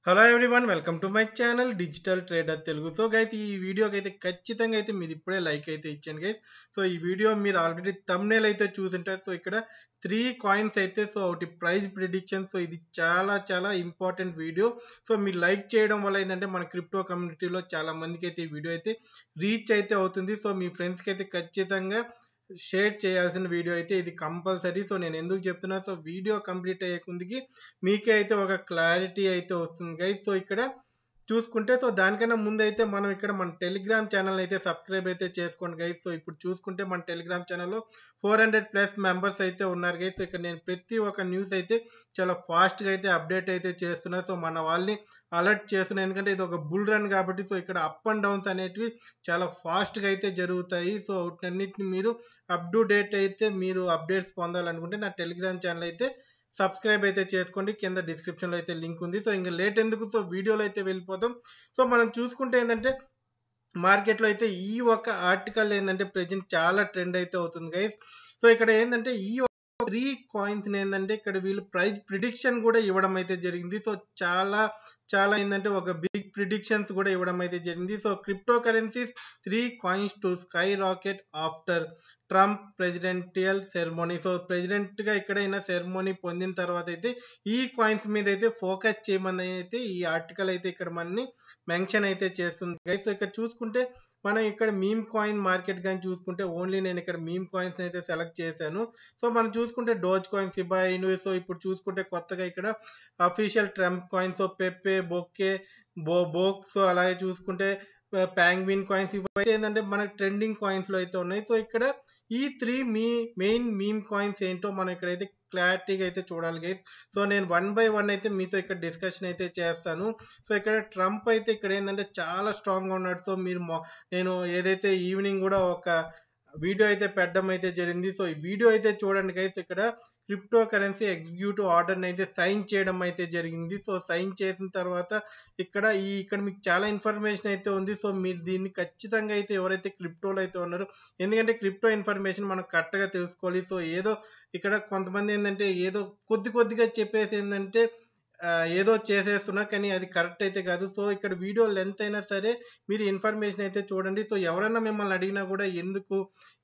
Hello everyone welcome to my channel digital trader Telugu. So guys ఈ వీడియోకి అయితే ఖచ్చితంగా అయితే మీరు ఇప్పుడే లైక్ అయితే ఇచ్చాను గైస్. సో ఈ వీడియో మీరు ఆల్రెడీ థంబ్నెయిల్ అయితే చూసుంటారు. సో ఇక్కడ 3 కాయిన్స్ అయితే సో ఒకటి ప్రైస్ ప్రిడిక్షన్. సో ఇది చాలా చాలా ఇంపార్టెంట్ వీడియో. సో మీరు లైక్ చేయడం వల్ల ఏంటంటే మన క్రిప్టో కమ్యూనిటీలో చాలా మందికి అయితే ఈ వీడియో అయితే రీచ్ అయితే అవుతుంది. సో మీ ఫ్రెండ్స్కి అయితే ఖచ్చితంగా షేర్ చేయాల్సిన వీడియో అయితే ఇది కంపల్సరీ. సో నేను ఎందుకు చెప్తున్నా, సో వీడియో కంప్లీట్ అయ్యే ముందుకి మీకే అయితే ఒక క్లారిటీ అయితే వస్తుంది గైస్. సో ఇక్కడ చూసుకుంటే సో దానికన్నా ముందు అయితే మనం ఇక్కడ మన టెలిగ్రామ్ ఛానల్ అయితే సబ్స్క్రైబ్ అయితే చేసుకోండి గైస్. సో ఇప్పుడు చూసుకుంటే మన టెలిగ్రామ్ ఛానల్లో 400+ మెంబర్స్ అయితే ఉన్నారు గైస్. సో ఇక్కడ నేను ప్రతి ఒక్క న్యూస్ అయితే చాలా ఫాస్ట్గా అయితే అప్డేట్ అయితే చేస్తున్నా. సో మన వాళ్ళని అలర్ట్ చేస్తున్నా, ఎందుకంటే ఇది ఒక బుల్ రన్ కాబట్టి. సో ఇక్కడ అప్ అండ్ డౌన్స్ అనేటివి చాలా ఫాస్ట్గా అయితే జరుగుతాయి. సో వీటన్నిటిని మీరు అప్ టు డేట్ అయితే మీరు అప్డేట్స్ పొందాలనుకుంటే నా టెలిగ్రామ్ ఛానల్ అయితే సబ్స్క్రైబ్ అయితే చేసుకోండి. కింద డిస్క్రిప్షన్లో అయితే లింక్ ఉంది. సో ఇంకా లేట్ ఎందుకు, సో వీడియోలో అయితే వెళ్ళిపోతాం. సో మనం చూసుకుంటే ఏంటంటే మార్కెట్లో అయితే ఈ ఒక ఆర్టికల్ ఏంటంటే ప్రెజెంట్ చాలా ట్రెండ్ అయితే అవుతుంది గైస్. సో ఇక్కడ ఏంటంటే ఈ 3 కాయిన్స్ ఏంటంటే ఇక్కడ వీళ్ళు ప్రైస్ ప్రిడిక్షన్ కూడా ఇవ్వడం అయితే జరిగింది. సో చాలా చాలా ఏంటంటే ఒక బిగ్ ప్రిడిక్షన్స్ కూడా ఇవ్వడం అయితే జరిగింది. So crypto currencies 3 coins to skyrocket after Trump presidential ceremony. So ప్రెసిడెంట్గా ఎక్కడైనా సెరమోనీ పొందిన తర్వాత అయితే ఈ కాయిన్స్ మీద అయితే ఫోకస్ చేయమని అయితే ఈ ఆర్టికల్ అయితే ఇక్కడ మనని మెన్షన్ అయితే చేస్తుంది గైస్. సో ఇక్కడ చూసుకుంటే మనం ఇక్కడ మీమ్ కాయిన్ మార్కెట్ కానీ చూసుకుంటే ఓన్లీ నేను ఇక్కడ మీమ్ కాయిన్స్ అయితే సెలెక్ట్ చేశాను. సో మనం చూసుకుంటే డోజ్ కాయిన్, సిబా ఇను. సో ఇప్పుడు చూసుకుంటే కొత్తగా ఇక్కడ official Trump coin, so Pepe, బొక్కే, బోక్, సో అలాగే చూసుకుంటే ప్యాంగ్విన్ కాయిన్స్, ఇవైతే ఏంటంటే మనకి ట్రెండింగ్ కాయిన్స్ లో అయితే ఉన్నాయి. సో ఇక్కడ ఈ 3 మెయిన్ మీమ్ కాయిన్స్ ఏంటో మనం ఇక్కడైతే క్లారిటీగా అయితే చూడాలి గైస్. సో నేను 1 బై 1 అయితే మీతో ఇక్కడ డిస్కషన్ అయితే చేస్తాను. సో ఇక్కడ ట్రంప్ అయితే ఇక్కడ ఏంటంటే చాలా స్ట్రాంగ్ గా ఉన్నాడు. సో మీరు నేను ఏదైతే ఈవినింగ్ కూడా ఒక వీడియో అయితే పెట్టడం అయితే జరిగింది. సో ఈ వీడియో అయితే చూడండి గైస్. ఇక్కడ క్రిప్టో కరెన్సీ ఎగ్జిక్యూటివ్ ఆర్డర్ని అయితే సైన్ చేయడం అయితే జరిగింది. సో సైన్ చేసిన తర్వాత ఇక్కడ మీకు చాలా ఇన్ఫర్మేషన్ అయితే ఉంది. సో మీరు దీన్ని ఖచ్చితంగా అయితే ఎవరైతే క్రిప్టోలో అయితే ఉన్నారో, ఎందుకంటే క్రిప్టో ఇన్ఫర్మేషన్ మనం కరెక్ట్గా తెలుసుకోవాలి. సో ఏదో ఇక్కడ కొంతమంది ఏంటంటే ఏదో కొద్దిగా చెప్పేసి ఏంటంటే ఏదో చేసేస్తున్నారు, కానీ అది కరెక్ట్ అయితే కాదు. సో ఇక్కడ వీడియో లెంత్ అయినా సరే మీరు ఇన్ఫర్మేషన్ అయితే చూడండి. సో ఎవరైనా మిమ్మల్ని అడిగినా కూడా ఎందుకు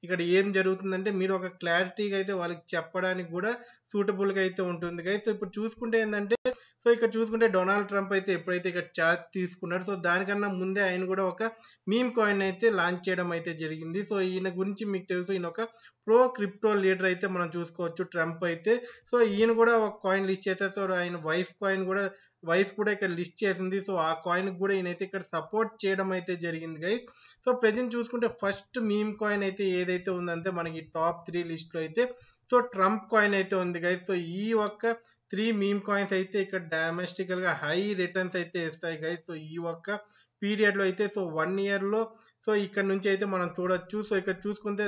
ఇక్కడ ఏం జరుగుతుందంటే మీరు ఒక క్లారిటీగా అయితే వాళ్ళకి చెప్పడానికి కూడా సూటబుల్గా అయితే ఉంటుంది గైస్. సో ఇప్పుడు చూసుకుంటే ఏంటంటే సో ఇక్కడ చూసుకుంటే డొనాల్డ్ ట్రంప్ అయితే ఎప్పుడైతే ఇక్కడ చార్జ్ తీసుకున్నాడు, సో దానికన్నా ముందే ఆయన కూడా ఒక మీమ్ కాయిన్ అయితే లాంచ్ చేయడం అయితే జరిగింది. సో ఈయన గురించి మీకు తెలుసు, ఈయన ఒక ప్రో క్రిప్టో లీడర్ అయితే మనం చూసుకోవచ్చు ట్రంప్ అయితే. సో ఈయన కూడా ఒక కాయిన్ లిస్ట్ చేస్తే, సో ఆయన వైఫ్ కూడా ఇక్కడ లిస్ట్ చేసింది. సో ఆ కాయిన్ కూడా ఈయనైతే ఇక్కడ సపోర్ట్ చేయడం అయితే జరిగింది గైస్. సో ప్రెజెంట్ చూసుకుంటే ఫస్ట్ మీమ్ కాయిన్ అయితే ఏదైతే ఉందంటే మనకి టాప్ 3 లిస్ట్ లో అయితే సో ట్రంప్ కాయిన్ అయితే ఉంది గైస్. సో ఈ ఒక్క 3 మీమ్ కాయిన్స్ అయితే ఇక్కడ డొమెస్టికల్ గా హై రిటర్న్స్ అయితే ఇస్తాయి గైస్. సో ఈ ఒక్క పీరియడ్ లో అయితే సో 1 ఇయర్ లో సో ఇక్కడ నుంచి అయితే మనం చూడొచ్చు. సో ఇక్కడ చూసుకుంటే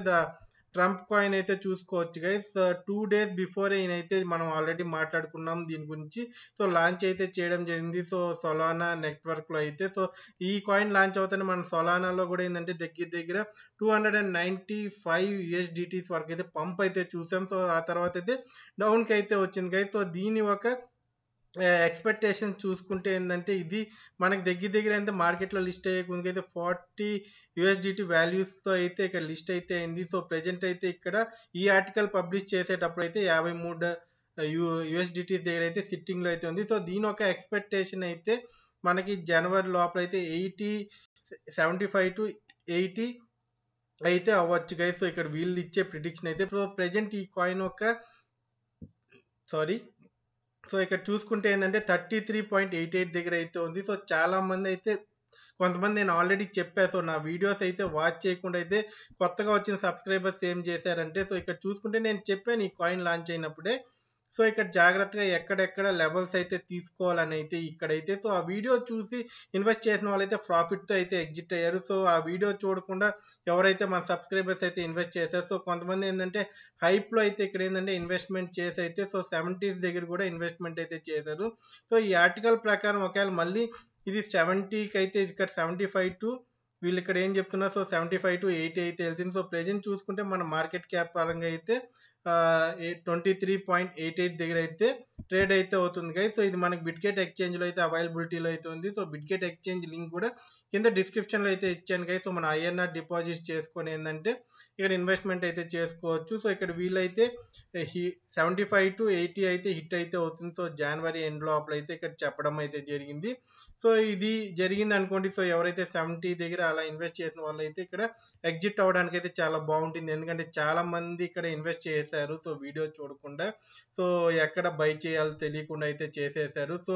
ట్రంప్ కాయిన్ అయితే చూసుకోవచ్చు గైస్. 2 days బిఫోర్ ఈయనైతే మనం ఆల్రెడీ మాట్లాడుకున్నాం దీని గురించి. సో లాంచ్ అయితే చేయడం జరిగింది. సో సొలానా నెట్వర్క్ లో అయితే సో ఈ కాయిన్ లాంచ్ అవుతానే మన సొలానాలో కూడా ఏంటంటే దగ్గర 295 USDT వరకు అయితే పంప్ అయితే చూసాం. సో ఆ తర్వాత అయితే డౌన్ కి అయితే వచ్చింది గైస్. సో దీని ఒక ఎక్స్పెక్టేషన్ చూసుకుంటే ఏంటంటే ఇది మనకి దగ్గర అయితే మార్కెట్లో లిస్ట్ అయ్యే ముందుకైతే 40 USDT వాల్యూస్తో అయితే ఇక్కడ లిస్ట్ అయితే అయింది. సో ప్రెజెంట్ అయితే ఇక్కడ ఈ ఆర్టికల్ పబ్లిష్ చేసేటప్పుడు అయితే 53 USDT దగ్గర అయితే సిట్టింగ్ లో అయితే ఉంది. సో దీని ఒక ఎక్స్పెక్టేషన్ అయితే మనకి జనవరి లోపల అయితే 75 to 80 అయితే అవ్వచ్చు గైస్. సో ఇక్కడ వీళ్ళు ఇచ్చే ప్రిడిక్షన్ అయితే సో ప్రెజెంట్ ఈ కాయిన్ ఒక సో ఇక్కడ చూసుకుంటే ఏంటంటే 33.88 దగ్గర అయితే ఉంది. సో చాలా మంది అయితే కొంతమంది నేను ఆల్రెడీ చెప్పా. సో నా వీడియోస్ అయితే వాచ్ చేయకుండా అయితే కొత్తగా వచ్చిన సబ్స్క్రైబర్స్ ఏం చేశారంటే సో ఇక్కడ చూసుకుంటే నేను చెప్పాను ఈ కాయిన్ లాంచ్ అయినప్పుడే. సో ఇక్కడ జాగ్రత్తగా ఎక్కడెక్కడ లెవెల్స్ అయితే తీసుకోవాలని అయితే ఇక్కడైతే సో ఆ వీడియో చూసి ఇన్వెస్ట్ చేసిన వాళ్ళైతే ప్రాఫిట్తో అయితే ఎగ్జిట్ అయ్యారు. సో ఆ వీడియో చూడకుండా ఎవరైతే మన సబ్స్క్రైబర్స్ అయితే ఇన్వెస్ట్ చేశారు, సో కొంతమంది ఏంటంటే హైప్లో అయితే ఇక్కడ ఏంటంటే ఇన్వెస్ట్మెంట్ చేసి అయితే సో 70s దగ్గర కూడా ఇన్వెస్ట్మెంట్ అయితే చేశారు. సో ఈ ఆర్టికల్ ప్రకారం ఒకవేళ మళ్ళీ ఇది 70కి అయితే ఇక్కడ 75 to వీళ్ళు ఇక్కడ ఏం చెప్తున్నారు, సో 75 to 80 అయితే వెళ్తుంది. సో ప్రెజెంట్ చూసుకుంటే మన మార్కెట్ క్యాప్ పరంగా అయితే 23.88 దగ్గర అయితే ట్రేడ్ అయితే అవుతుంది గైస్. సో ఇది మనకి బిట్గెట్ ఎక్స్చేంజ్లో అయితే అవైలబిలిటీలో అయితే ఉంది. సో బిట్గెట్ ఎక్స్చేంజ్ లింక్ కూడా కింద డిస్క్రిప్షన్లో అయితే ఇచ్చాను గైస్. సో మన ఐఎన్ఆర్ డిపాజిట్స్ చేసుకొని ఏంటంటే ఇక్కడ ఇన్వెస్ట్మెంట్ అయితే చేసుకోవచ్చు. సో ఇక్కడ వీళ్ళైతే 75 to 80 అయితే హిట్ అయితే అవుతుంది. సో జనవరి ఎండ్ లోపల అయితే ఇక్కడ చెప్పడం అయితే జరిగింది. సో ఇది జరిగింది అనుకోండి. సో ఎవరైతే 70 దగ్గర అలా ఇన్వెస్ట్ చేసిన వాళ్ళైతే ఇక్కడ ఎగ్జిట్ అవ్వడానికి అయితే చాలా బాగుంటుంది. ఎందుకంటే చాలా మంది ఇక్కడ ఇన్వెస్ట్ చేశారు. సో వీడియో చూడకుండా సో ఎక్కడ బై చేయాలో తెలియకుండా అయితే చేసేసారు. సో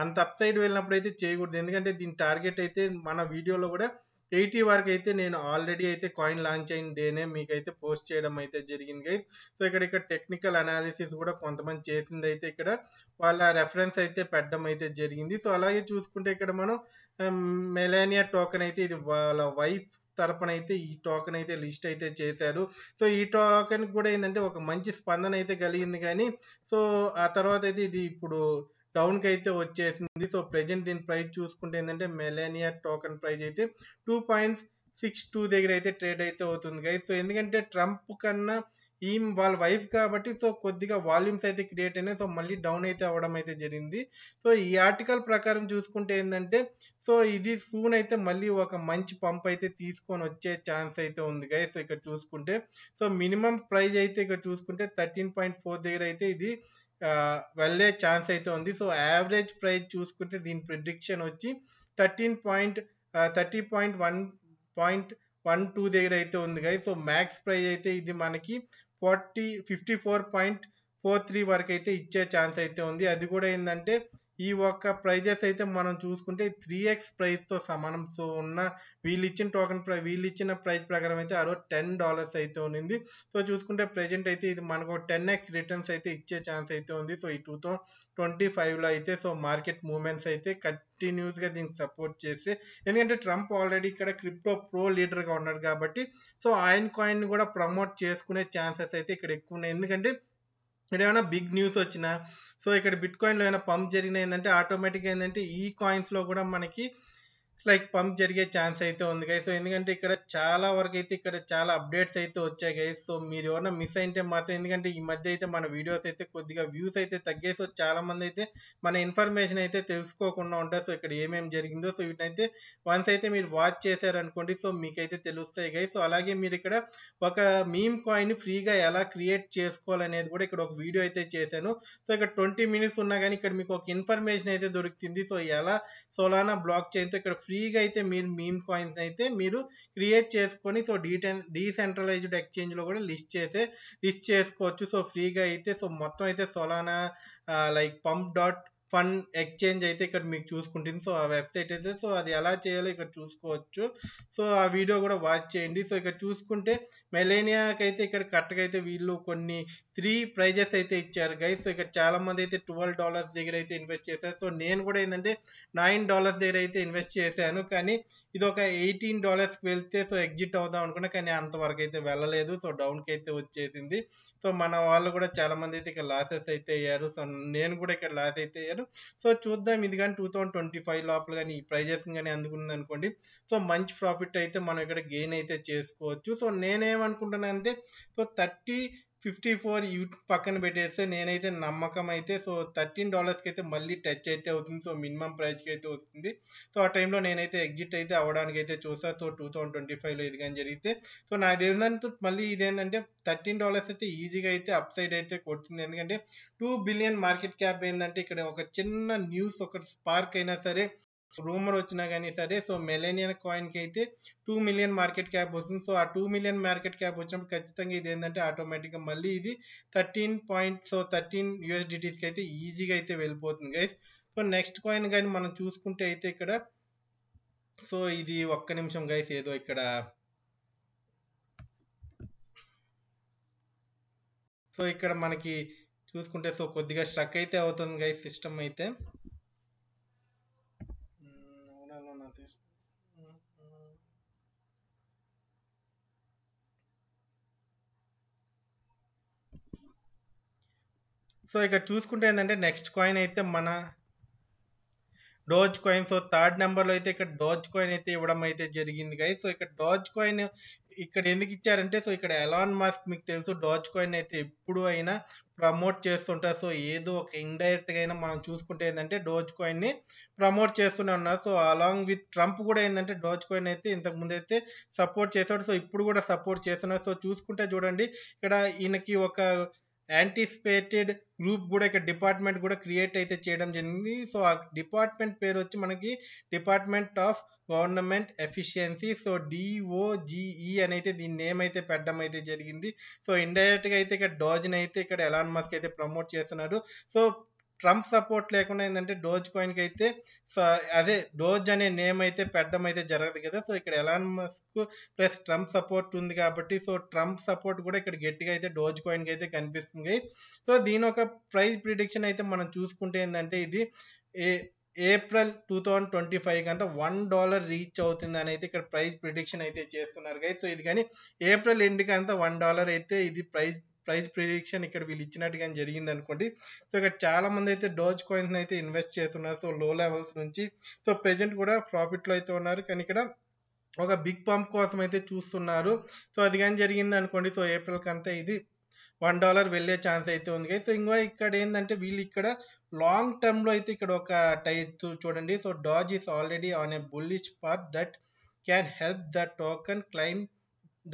అంత అప్ సైడ్ వెళ్ళినప్పుడు అయితే చేయకూడదు. ఎందుకంటే దీని టార్గెట్ అయితే మన వీడియోలో కూడా 80 వరకు అయితే నేను ఆల్రెడీ అయితే కాయిన్ లాంచ్ అయిన డేనే మీకైతే పోస్ట్ చేయడం అయితే జరిగింది గైస్. సో ఇక్కడ టెక్నికల్ అనాలిసిస్ కూడా కొంతమంది చేసింది అయితే ఇక్కడ వాళ్ళ రెఫరెన్స్ అయితే పెట్టడం అయితే జరిగింది. సో అలాగే చూసుకుంటే ఇక్కడ మనం మెలానియా టోకెన్ అయితే ఇది వాళ్ళ వైఫ్ తరపున అయితే ఈ టోకెన్ అయితే లిస్ట్ అయితే చేశారు. సో ఈ టోకెన్ కూడా ఏంటంటే ఒక మంచి స్పందన అయితే కలిగింది కానీ సో ఆ తర్వాత అయితే ఇది ఇప్పుడు డౌన్కి అయితే వచ్చేసింది. సో ప్రెజెంట్ దీని ప్రైస్ చూసుకుంటే ఏంటంటే మెలానియా టోకెన్ ప్రైస్ అయితే 2.62 దగ్గర అయితే ట్రేడ్ అయితే అవుతుంది గైస్. సో ఎందుకంటే ట్రంప్ కన్నా వాళ్ళ వైఫ్ కాబట్టి సో కొద్దిగా వాల్యూమ్స్ అయితే క్రియేట్ అయినాయి. సో మళ్ళీ డౌన్ అయితే అవ్వడం అయితే జరిగింది. సో ఈ ఆర్టికల్ ప్రకారం చూసుకుంటే ఏంటంటే సో ఇది సూన్ అయితే మళ్ళీ ఒక మంచి పంప్ అయితే తీసుకొని వచ్చే ఛాన్స్ అయితే ఉంది గైస్. సో ఇక్కడ చూసుకుంటే సో మినిమం ప్రైస్ అయితే ఇక్కడ చూసుకుంటే 13.4 దగ్గర అయితే ఇది వెళ్ళే ఛాన్స్ అయితే ఉంది. సో యావరేజ్ ప్రైస్ చూసుకుంటే దీని ప్రిడిక్షన్ వచ్చి 30.12 దగ్గర అయితే ఉంది గైస్. సో మ్యాక్స్ ప్రైస్ అయితే ఇది మనకి 54.43 వరకు అయితే ఇచ్చే ఛాన్స్ అయితే ఉంది. అది కూడా ఏంటంటే ఈ ఒక్క ప్రైజెస్ అయితే మనం చూసుకుంటే 3x ప్రైస్తో సమానం. సో ఉన్న వీళ్ళు ఇచ్చిన ప్రైస్ ప్రకారం అయితే అరౌండ్ $10 అయితే ఉంది. సో చూసుకుంటే ప్రెజెంట్ అయితే ఇది మనకు 10x రిటర్న్స్ అయితే ఇచ్చే ఛాన్స్ అయితే ఉంది. సో ఈ 2025లో అయితే సో మార్కెట్ మూవ్మెంట్స్ అయితే కంటిన్యూస్గా దీనికి సపోర్ట్ చేస్తే ఎందుకంటే ట్రంప్ ఆల్రెడీ ఇక్కడ క్రిప్టో ప్రో లీడర్గా ఉన్నాడు కాబట్టి సో ఆయన కాయిన్ కూడా ప్రమోట్ చేసుకునే ఛాన్సెస్ అయితే ఇక్కడ ఎక్కువ ఉన్నాయి. ఎందుకంటే ఇక్కడ ఏమైనా బిగ్ న్యూస్ వచ్చినా సో ఇక్కడ బిట్ కాయిన్లో ఏమైనా పంప్ జరిగినా ఏంటంటే ఆటోమేటిక్గా ఏంటంటే ఈ కాయిన్స్లో కూడా మనకి లైక్ పంప్ జరిగే ఛాన్స్ అయితే ఉంది గైస్. సో ఎందుకంటే ఇక్కడ చాలా వరకు అయితే ఇక్కడ చాలా అప్డేట్స్ అయితే వచ్చాయి గైస్. సో మీరు ఎవరైనా మిస్ అయితే మాత్రం ఎందుకంటే ఈ మధ్య అయితే మన వీడియోస్ అయితే కొద్దిగా వ్యూస్ అయితే తగ్గాయి. సో చాలా మంది అయితే మన ఇన్ఫర్మేషన్ అయితే తెలుసుకోకుండా ఉంటారు. సో ఇక్కడ ఏమేమి జరిగిందో సో వీటినైతే వన్స్ అయితే మీరు వాచ్ చేశారనుకోండి సో మీకైతే తెలుస్తాయి గైస్. సో అలాగే మీరు ఇక్కడ ఒక మీమ్ కాయిన్ ఫ్రీగా ఎలా క్రియేట్ చేసుకోవాలనేది కూడా ఇక్కడ ఒక వీడియో అయితే చేశాను. సో ఇక్కడ 20 మినిట్స్ ఉన్నా కానీ ఇక్కడ మీకు ఒక ఇన్ఫర్మేషన్ అయితే దొరుకుతుంది. సో ఎలా సోలానా బ్లాక్ చైన్తో ఇక్కడ ఫ్రీగా అయితే మీరు మీమ్ కాయిన్స్ అయితే మీరు క్రియేట్ చేసుకొని సో డీసెంట్రలైజ్డ్ ఎక్స్చేంజ్లో కూడా లిస్ట్ చేసుకోవచ్చు. సో ఫ్రీగా అయితే సో మొత్తం అయితే సోలానా లైక్ pump.fun ఎక్స్చేంజ్ అయితే ఇక్కడ మీకు చూసుకుంటుంది. సో ఆ వెబ్సైట్ అయితే సో అది ఎలా చేయాలో ఇక్కడ చూసుకోవచ్చు. సో ఆ వీడియో కూడా వాచ్ చేయండి. సో ఇక్కడ చూసుకుంటే మెలేనియాకి అయితే ఇక్కడ కరెక్ట్గా అయితే వీళ్ళు కొన్ని 3 ప్రైజెస్ అయితే ఇచ్చారు గైస్. సో ఇక్కడ చాలా మంది అయితే $12 దగ్గర అయితే ఇన్వెస్ట్ చేశారు. సో నేను కూడా ఏంటంటే $9 దగ్గర అయితే ఇన్వెస్ట్ చేశాను. కానీ ఇది ఒక $18కి వెళ్తే సో ఎగ్జిట్ అవుదాం అనుకున్నా కానీ అంతవరకు అయితే వెళ్ళలేదు. సో డౌన్కి అయితే వచ్చేసింది. సో మన వాళ్ళు కూడా చాలా మంది అయితే ఇక్కడ లాసెస్ అయితే అయ్యారు. సో నేను కూడా ఇక్కడ లాస్ అయితే అయ్యాను. సో చూద్దాం ఇది కానీ 2025 లోపల కానీ ఈ ప్రైజెస్ కానీ అందుకుంది అనుకోండి సో మంచి ప్రాఫిట్ అయితే మనం ఇక్కడ గెయిన్ అయితే చేసుకోవచ్చు. సో నేనేమనుకుంటున్నాను అంటే సో 54 పక్కన పెట్టేస్తే నేనైతే నమ్మకం అయితే సో $13కి అయితే మళ్ళీ టచ్ అయితే అవుతుంది. సో మినిమం ప్రైస్కి అయితే వస్తుంది. సో ఆ టైంలో నేనైతే ఎగ్జిట్ అయితే అవ్వడానికి అయితే చూసా. సో 2025లో ఇది కానీ జరిగితే సో నాకు తెలిసినంత మళ్ళీ ఇదేంటంటే $13 అయితే ఈజీగా అయితే అప్ సైడ్ అయితే కొడుతుంది. ఎందుకంటే 2 బిలియన్ మార్కెట్ క్యాప్ ఏంటంటే ఇక్కడ ఒక చిన్న న్యూస్ ఒక స్పార్క్ అయినా సరే రూమర్ వచ్చినా కానీ సరే సో మెలేనియన్ కాయిన్కి అయితే 2 మిలియన్ మార్కెట్ క్యాప్ వస్తుంది. సో ఆ 2 మిలియన్ మార్కెట్ క్యాప్ వచ్చినప్పుడు ఖచ్చితంగా ఇది ఏంటంటే ఆటోమేటిక్గా మళ్ళీ ఇది 13 USDTకి అయితే ఈజీగా అయితే వెళ్ళిపోతుంది గైస్. సో నెక్స్ట్ కాయిన్ కానీ మనం చూసుకుంటే అయితే ఇక్కడ సో ఇది ఒక్క నిమిషం గైస్ ఏదో ఇక్కడ సో ఇక్కడ మనకి చూసుకుంటే సో కొద్దిగా స్ట్రక్ అయితే అవుతుంది గైస్ సిస్టమ్ అయితే. సో ఇక్కడ చూసుకుంటే ఏంటంటే నెక్స్ట్ కాయిన్ అయితే మన Doge coin. So third number లో అయితే ఇక్కడ డోజ్ కాయిన్ అయితే ఇవ్వడం అయితే జరిగింది గైస్. సో ఇక్కడ డోజ్ కాయిన్ ఇక్కడ ఎందుకు ఇచ్చారంటే, సో ఇక్కడ ఎలాన్ మస్క్ మీకు తెలుసు డోజ్ కాయిన్ అయితే ఎప్పుడు అయినా ప్రమోట్ చేస్తుంటారు. సో ఏదో ఒక ఇండైరెక్ట్ గా అయినా మనం చూసుకుంటే ఏంటంటే డోజ్ కాయిన్ ని ప్రమోట్ చేస్తూనే ఉన్నారు. సో అలాంగ్ విత్ ట్రంప్ కూడా ఏంటంటే డోజ్ కాయిన్ అయితే ఇంతకు ముందు అయితే సపోర్ట్ చేశాడు. సో ఇప్పుడు కూడా సపోర్ట్ చేస్తున్నారు. సో చూసుకుంటే చూడండి ఇక్కడ ఈయనకి ఒక యాంటిసిపేటెడ్ గ్రూప్ కూడా ఇక్కడ డిపార్ట్మెంట్ కూడా క్రియేట్ అయితే చేయడం జరిగింది. సో ఆ డిపార్ట్మెంట్ పేరు వచ్చి మనకి department of government efficiency. So DOGE అని అయితే దీని నేమ్ అయితే పెట్టడం అయితే జరిగింది. సో ఇండైరెక్ట్ గా అయితే ఇక్కడ డోజ్ని అయితే ఇక్కడ ఎలాన్ మస్క్ అయితే ప్రమోట్ చేస్తున్నారు. సో ట్రంప్ సపోర్ట్ లేకుండా ఏంటంటే డోజ్ కాయిన్ కి అయితే అదే డోజ్ అనే నేమ్ అయితే పెట్టడం అయితే జరగదు కదా. సో ఇక్కడ Elon Musk plus Trump support ఉంది కాబట్టి, సో ట్రంప్ సపోర్ట్ కూడా ఇక్కడ గట్టిగా అయితే డోజ్ కాయిన్ కి అయితే కనిపిస్తుంది. సో దీని ఒక ప్రైస్ ప్రిడిక్షన్ అయితే మనం చూసుకుంటే ఏంటంటే ఇది ఏప్రిల్ 2025 కంటే $1 రీచ్ అవుతుంది అని అయితే ఇక్కడ ప్రైస్ ప్రిడిక్షన్ అయితే చేస్తున్నారు గైస్. సో ఇది కానీ ఏప్రిల్ ఎండ్ కంతా $1 అయితే ఇది ప్రైస్ ప్రిడిక్షన్ ఇక్కడ వీళ్ళు ఇచ్చినట్టుగా జరిగింది అనుకోండి. సో ఇక్కడ చాలా మంది అయితే డోజ్ కాయిన్స్ అయితే ఇన్వెస్ట్ చేస్తున్నారు. సో లో లెవెల్స్ నుంచి. సో ప్రెజెంట్ కూడా ప్రాఫిట్ లో అయితే ఉన్నారు, కానీ ఇక్కడ ఒక బిగ్ పంప్ కోసం అయితే చూస్తున్నారు. సో అది కానీ జరిగింది అనుకోండి, సో ఏప్రిల్ కంతా ఇది $1 వెళ్ళే ఛాన్స్ అయితే ఉంది. సో ఇంకో ఇక్కడ ఏంటంటే వీళ్ళు ఇక్కడ లాంగ్ టర్మ్ లో అయితే ఇక్కడ ఒక టైట్ చూడండి. So DOGE is already on a bullish path that can help the token claim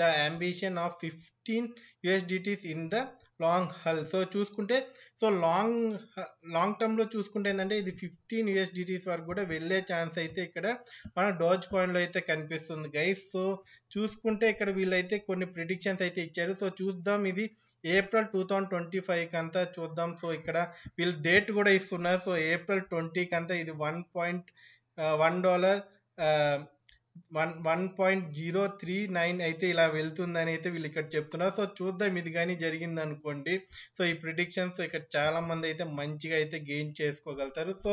the ambition of 15 USDTs in the long haul. So చూసుకుంటే సో లాంగ్ టర్మ్ లో చూసుకుంటే ఏంటంటే ఇది 15 USDTs వరకు కూడా వెళ్ళే ఛాన్స్ అయితే ఇక్కడ మన డోజ్ కాయిన్ లో అయితే కనిపిస్తుంది గైస్. సో చూసుకుంటే ఇక్కడ వీళ్ళైతే కొన్ని ప్రిడిక్షన్స్ అయితే ఇచ్చారు. సో చూద్దాం ఇది ఏప్రిల్ 2025 కంతా చూద్దాం. సో ఇక్కడ వీళ్ళు డేట్ కూడా ఇస్తున్నారు. సో ఏప్రిల్ 20 కంతా ఇది $1 1.039 అయితే ఇలా వెళ్తుందని అయితే వీళ్ళు ఇక్కడ చెప్తున్నారు. సో చూద్దాం ఇది కానీ జరిగింది అనుకోండి. సో ఈ ప్రిడిక్షన్స్ ఇక్కడ చాలా మంది అయితే మంచిగా అయితే గెయిన్ చేసుకోగలుగుతారు. సో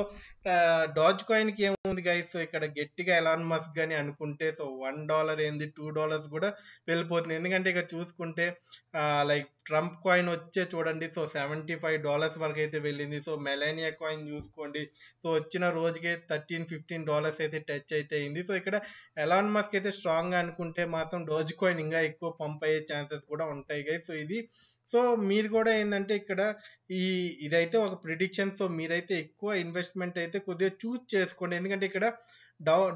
డాజ్ కాయిన్ కి ఏముంది గైస్, సో ఇక్కడ గట్టిగా ఎలాన్ మస్క్ కానీ అనుకుంటే సో $1 ఏంది $2 కూడా వెళ్ళిపోతుంది. ఎందుకంటే ఇక్కడ చూసుకుంటే లైక్ ట్రంప్ కాయిన్ వచ్చే చూడండి, సో $75 వరకు అయితే వెళ్ళింది. సో మెలానియా కాయిన్ చూసుకోండి, సో వచ్చిన రోజుకే $13-15 అయితే టచ్ అయితే అయింది. సో ఇక్కడ ఎలాన్ మస్క్ అయితే స్ట్రాంగ్ గా అనుకుంటే మాత్రం డోజ్ కాయిన్ ఇంకా ఎక్కువ పంప్ అయ్యే ఛాన్సెస్ కూడా ఉంటాయి గైస్. సో ఇది సో మీరు కూడా ఏంటంటే ఇక్కడ ఇదైతే ఒక ప్రిడిక్షన్. సో మీరైతే ఎక్కువ ఇన్వెస్ట్మెంట్ అయితే కొద్దిగా చూస్ చేసుకోండి, ఎందుకంటే ఇక్కడ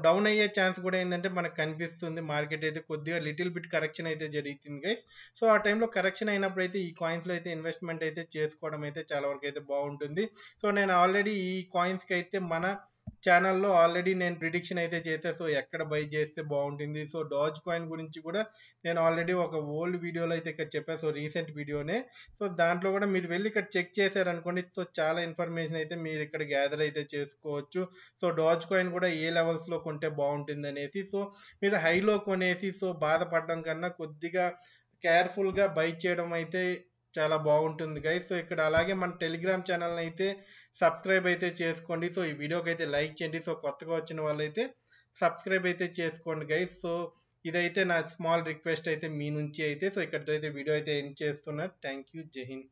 డౌన్ అయ్యే ఛాన్స్ కూడా ఏంటంటే మనకు కనిపిస్తుంది. మార్కెట్ అయితే కొద్దిగా లిటిల్ బిట్ కరెక్షన్ అయితే జరుగుతుంది గైస్. సో ఆ టైంలో కరెక్షన్ అయినప్పుడు అయితే ఈ కాయిన్స్ లో అయితే ఇన్వెస్ట్మెంట్ అయితే చేసుకోవడం అయితే చాలా వరకు అయితే బాగుంటుంది. సో నేను ఆల్రెడీ ఈ కాయిన్స్ కి అయితే మన ఛానల్లో ఆల్రెడీ నేను ప్రిడిక్షన్ అయితే చేసా. సో ఎక్కడ బై చేస్తే బాగుంటుంది. సో డాజ్ కాయిన్ గురించి కూడా నేను ఆల్రెడీ ఒక ఓల్డ్ వీడియోలో అయితే ఇక్కడ చెప్పాను. సో రీసెంట్ వీడియోనే. సో దాంట్లో కూడా మీరు వెళ్ళి ఇక్కడ చెక్ చేశారనుకోండి, సో చాలా ఇన్ఫర్మేషన్ అయితే మీరు ఇక్కడ గ్యాదర్ అయితే చేసుకోవచ్చు. సో డాజ్ కాయిన్ కూడా ఏ లెవెల్స్ లో కొంటే బాగుంటుంది అనేది. సో మీరు హైలో కొనేసి సో బాధపడడం కన్నా కొద్దిగా కేర్ఫుల్ గా బై చేయడం అయితే చాలా బాగుంటుంది గైస్. సో ఇక్కడ అలాగే మన టెలిగ్రామ్ ఛానల్ అయితే సబ్స్క్రైబ్ అయితే చేసుకోండి. సో ఈ వీడియోకి అయితే లైక్ చేయండి. సో కొత్తగా వచ్చిన వాళ్ళైతే సబ్స్క్రైబ్ అయితే చేసుకోండి గైస్. సో ఇదైతే నా స్మాల్ రిక్వెస్ట్ అయితే మీ నుంచి అయితే. సో ఇక్కడితో అయితే వీడియో అయితే ఎండ్ చేస్తున్నా. Thank you. జై హింద్.